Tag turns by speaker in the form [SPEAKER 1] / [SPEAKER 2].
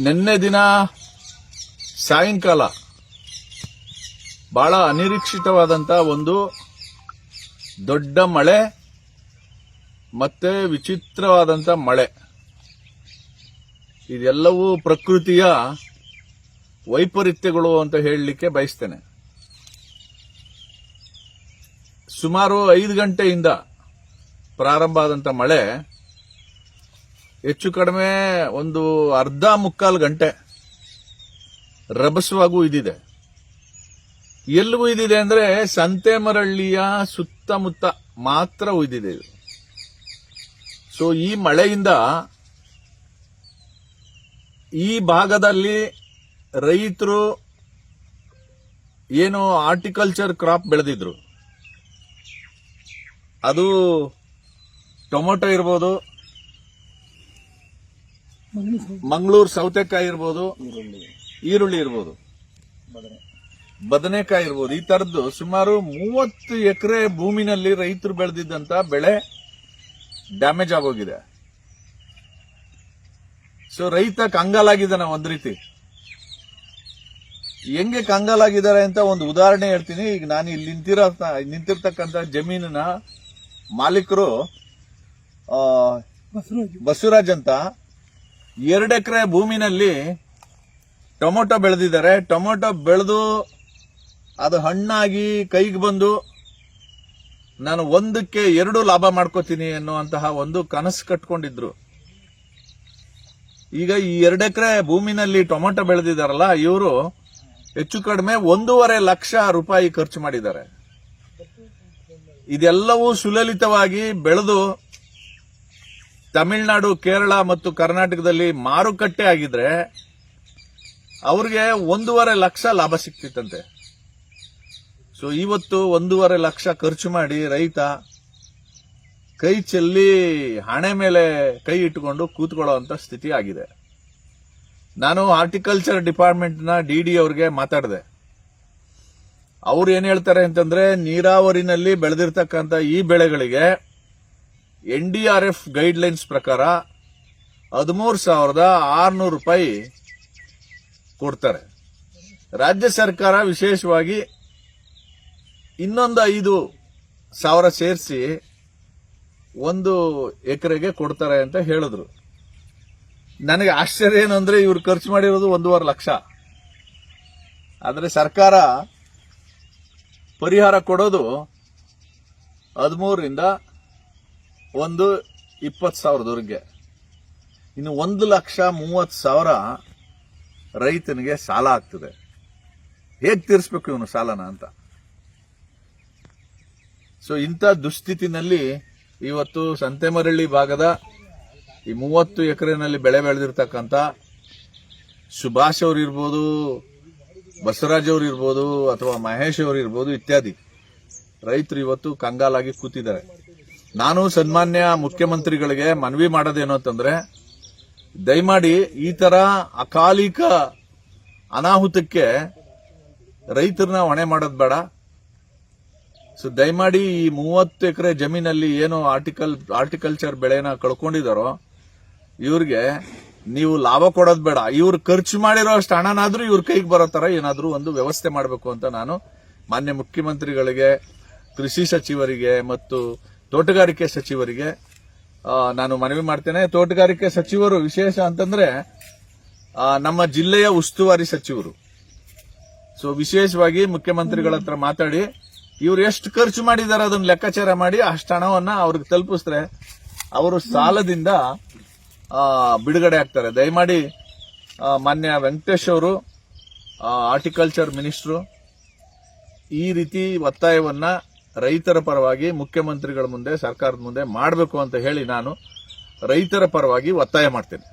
[SPEAKER 1] ನಿನ್ನೆ ದಿನ ಸಾಯಂಕಾಲ ಬಹಳ ಅನಿರೀಕ್ಷಿತವಾದಂತ ಒಂದು ದೊಡ್ಡ ಮಳೆ ಮತ್ತೆ ವಿಚಿತ್ರವಾದಂತ ಮಳೆ. ಇದೆಲ್ಲವೂ ಪ್ರಕೃತಿಯ ವೈಪರೀತ್ಯಗಳು ಅಂತ ಹೇಳಲಿಕ್ಕೆ ಬಯಸ್ತೇನೆ. ಸುಮಾರು 5 ಗಂಟೆಯಿಂದ ಪ್ರಾರಂಭ ಆದಂತ ಮಳೆ ಹೆಚ್ಚು ಕಡಿಮೆ ಒಂದು ಅರ್ಧ ಮುಕ್ಕಾಲು ಗಂಟೆ ರಭಸವಾಗೂ ಇದಿದೆ. ಎಲ್ಲಿಗೂ ಇದಿದೆ ಅಂದ್ರೆ ಸಂತೆಮರಳ್ಳಿಯ ಸುತ್ತಮುತ್ತ ಮಾತ್ರ ಉಯ್ದಿದೆ ಇದು. ಸೊ ಈ ಮಳೆಯಿಂದ ಈ ಭಾಗದಲ್ಲಿ ರೈತರು ಏನು ಹಾರ್ಟಿಕಲ್ಚರ್ ಕ್ರಾಪ್ ಬೆಳೆದಿದ್ರು, ಅದು ಟೊಮೊಟೊ ಇರ್ಬೋದು, ಮಂಗಳೂರು ಸೌತೆಕಾಯಿ ಇರ್ಬೋದು, ಈರುಳ್ಳಿ ಇರ್ಬೋದು, ಬದನೆಕಾಯಿ ಇರ್ಬೋದು, ಈ ತರದ್ದು ಸುಮಾರು 30 ಎಕರೆ ಭೂಮಿನಲ್ಲಿ ರೈತರು ಬೆಳೆದಿದ್ದಂತ ಬೆಳೆ ಡ್ಯಾಮೇಜ್ ಆಗೋಗಿದೆ. ಸೊ ರೈತ ಕಂಗಾಲಾಗಿದ್ದಾನೆ. ಒಂದ್ ರೀತಿ ಹೆಂಗೆ ಕಂಗಾಲಾಗಿದ್ದಾರೆ ಅಂತ ಒಂದು ಉದಾಹರಣೆ ಹೇಳ್ತೀನಿ. ಈಗ ನಾನು ಇಲ್ಲಿ ನಿಂತಿರ್ತಕ್ಕಂಥ ಜಮೀನಿನ ಮಾಲೀಕರು ಬಸವರಾಜ್ ಅಂತ 2 ಎಕರೆ ಭೂಮಿನಲ್ಲಿ ಟೊಮೊಟೊ ಬೆಳೆದಿದ್ದಾರೆ. ಟೊಮೊಟೊ ಬೆಳೆದು ಅದು ಹಣ್ಣಾಗಿ ಕೈಗೆ ಬಂದು ನಾನು 1ಕ್ಕೆ 2 ಲಾಭ ಮಾಡ್ಕೋತೀನಿ ಅನ್ನುವಂತಹ ಒಂದು ಕನಸು ಕಟ್ಕೊಂಡಿದ್ರು. ಈಗ ಈ 2 ಎಕರೆ ಭೂಮಿನಲ್ಲಿ ಟೊಮೊಟೊ ಬೆಳೆದಿದ್ದಾರಲ್ಲ, ಇವರು ಹೆಚ್ಚು ಕಡಿಮೆ 1.5 ಲಕ್ಷ ರೂಪಾಯಿ ಖರ್ಚು ಮಾಡಿದ್ದಾರೆ. ಇದೆಲ್ಲವೂ ಸುಲಲಿತವಾಗಿ ಬೆಳೆದು ತಮಿಳುನಾಡು, ಕೇರಳ ಮತ್ತು ಕರ್ನಾಟಕದಲ್ಲಿ ಮಾರುಕಟ್ಟೆ ಆಗಿದ್ರೆ ಅವ್ರಿಗೆ 1.5 ಲಕ್ಷ ಲಾಭ ಸಿಕ್ತಿತ್ತಂತೆ. ಸೊ ಇವತ್ತು 1.5 ಲಕ್ಷ ಖರ್ಚು ಮಾಡಿ ರೈತ ಕೈ ಚೆಲ್ಲಿ ಹಣೆ ಮೇಲೆ ಕೈ ಇಟ್ಟುಕೊಂಡು ಕೂತ್ಕೊಳ್ಳುವಂತ ಸ್ಥಿತಿ ಆಗಿದೆ. ನಾನು ಹಾರ್ಟಿಕಲ್ಚರ್ ಡಿಪಾರ್ಟ್ಮೆಂಟ್ ನ ಡಿಡಿ ಅವ್ರಿಗೆ ಮಾತಾಡಿದೆ. ಅವ್ರು ಏನ್ ಹೇಳ್ತಾರೆ ಅಂತಂದ್ರೆ, ನೀರಾವರಿನಲ್ಲಿ ಬೆಳೆದಿರ್ತಕ್ಕಂಥ ಈ ಬೆಳೆಗಳಿಗೆ NDRF ಗೈಡ್ಲೈನ್ಸ್ ಪ್ರಕಾರ 13,600 ರೂಪಾಯಿ ಕೊಡ್ತಾರೆ. ರಾಜ್ಯ ಸರ್ಕಾರ ವಿಶೇಷವಾಗಿ ಇನ್ನೊಂದು 5,000 ಸೇರಿಸಿ 1 ಎಕರೆಗೆ ಕೊಡ್ತಾರೆ ಅಂತ ಹೇಳಿದ್ರು. ನನಗೆ ಆಶ್ಚರ್ಯ ಏನಂದ್ರೆ, ಇವ್ರು ಖರ್ಚು ಮಾಡಿರೋದು 1.5 ಲಕ್ಷ. ಆದ್ರೆ ಸರ್ಕಾರ ಪರಿಹಾರ ಕೊಡೋದು 13ರಿಂದ 20,000ದವರೆಗೆ. ಇನ್ನು 1,30,000 ರೈತನಿಗೆ ಸಾಲ ಆಗ್ತದೆ. ಹೇಗೆ ತೀರಿಸಬೇಕು ಇವನು ಸಾಲನ ಅಂತ. ಸೊ ಇಂಥ ದುಸ್ಥಿತಿನಲ್ಲಿ ಇವತ್ತು ಸಂತೆಮರಳ್ಳಿ ಭಾಗದ ಈ 30 ಎಕರೆನಲ್ಲಿ ಬೆಳೆ ಬೆಳೆದಿರ್ತಕ್ಕಂಥ ಸುಭಾಷ್ ಅವರು ಇರ್ಬೋದು, ಬಸವರಾಜ್ ಅವರು ಇರ್ಬೋದು, ಅಥವಾ ಮಹೇಶ್ ಅವರು ಇರ್ಬೋದು, ಇತ್ಯಾದಿ ರೈತರು ಇವತ್ತು ಕಂಗಾಲಾಗಿ ಕೂತಿದ್ದಾರೆ. ನಾನು ಸನ್ಮಾನ್ಯ ಮುಖ್ಯಮಂತ್ರಿಗಳಿಗೆ ಮನವಿ ಮಾಡೋದೇನು ಅಂತಂದ್ರೆ, ದಯಮಾಡಿ ಈ ತರ ಅಕಾಲಿಕ ಅನಾಹುತಕ್ಕೆ ರೈತರನ್ನ ಹೊಣೆ ಮಾಡೋದು ಬೇಡ. ಸೊ ದಯಮಾಡಿ ಈ 30 ಎಕರೆ ಜಮೀನಲ್ಲಿ ಏನು ಹಾರ್ಟಿಕಲ್ಚರ್ ಬೆಳೆನ ಕಳ್ಕೊಂಡಿದಾರೋ ಇವ್ರಿಗೆ ನೀವು ಲಾಭ ಕೊಡೋದು ಬೇಡ. ಇವ್ರು ಖರ್ಚು ಮಾಡಿರೋ ಅಷ್ಟು ಹಣನಾದ್ರೂ ಇವ್ರ ಕೈಗೆ ಬರೋ ತರ ಏನಾದ್ರೂ ಒಂದು ವ್ಯವಸ್ಥೆ ಮಾಡಬೇಕು ಅಂತ ನಾನು ಮಾನ್ಯ ಮುಖ್ಯಮಂತ್ರಿಗಳಿಗೆ, ಕೃಷಿ ಸಚಿವರಿಗೆ ಮತ್ತು ತೋಟಗಾರಿಕೆ ಸಚಿವರಿಗೆ ನಾನು ಮನವಿ ಮಾಡ್ತೇನೆ. ತೋಟಗಾರಿಕೆ ಸಚಿವರು ವಿಶೇಷ ಅಂತಂದ್ರೆ ನಮ್ಮ ಜಿಲ್ಲೆಯ ಉಸ್ತುವಾರಿ ಸಚಿವರು. ಸೊ ವಿಶೇಷವಾಗಿ ಮುಖ್ಯಮಂತ್ರಿಗಳ ಹತ್ರ ಮಾತಾಡಿ ಇವ್ರು ಎಷ್ಟು ಖರ್ಚು ಮಾಡಿದ್ದಾರೆ ಅದನ್ನ ಲೆಕ್ಕಾಚಾರ ಮಾಡಿ ಅಷ್ಟು ಹಣವನ್ನ ಅವ್ರಿಗೆ ತಲುಪಿಸಿದ್ರೆ ಅವರು ಸಾಲದಿಂದ ಬಿಡುಗಡೆ ಆಗ್ತಾರೆ. ದಯಮಾಡಿ ಮಾನ್ಯ ವೆಂಕಟೇಶ್ ಅವರು, ಹಾರ್ಟಿಕಲ್ಚರ್ ಮಿನಿಸ್ಟ್ರು, ಈ ರೀತಿ ಒತ್ತಾಯವನ್ನ ರೈತರ ಪರವಾಗಿ ಮುಖ್ಯಮಂತ್ರಿಗಳ ಮುಂದೆ, ಸರ್ಕಾರದ ಮುಂದೆ ಮಾಡಬೇಕು ಅಂತ ಹೇಳಿ ನಾನು ರೈತರ ಪರವಾಗಿ ಒತ್ತಾಯ ಮಾಡ್ತೇನೆ.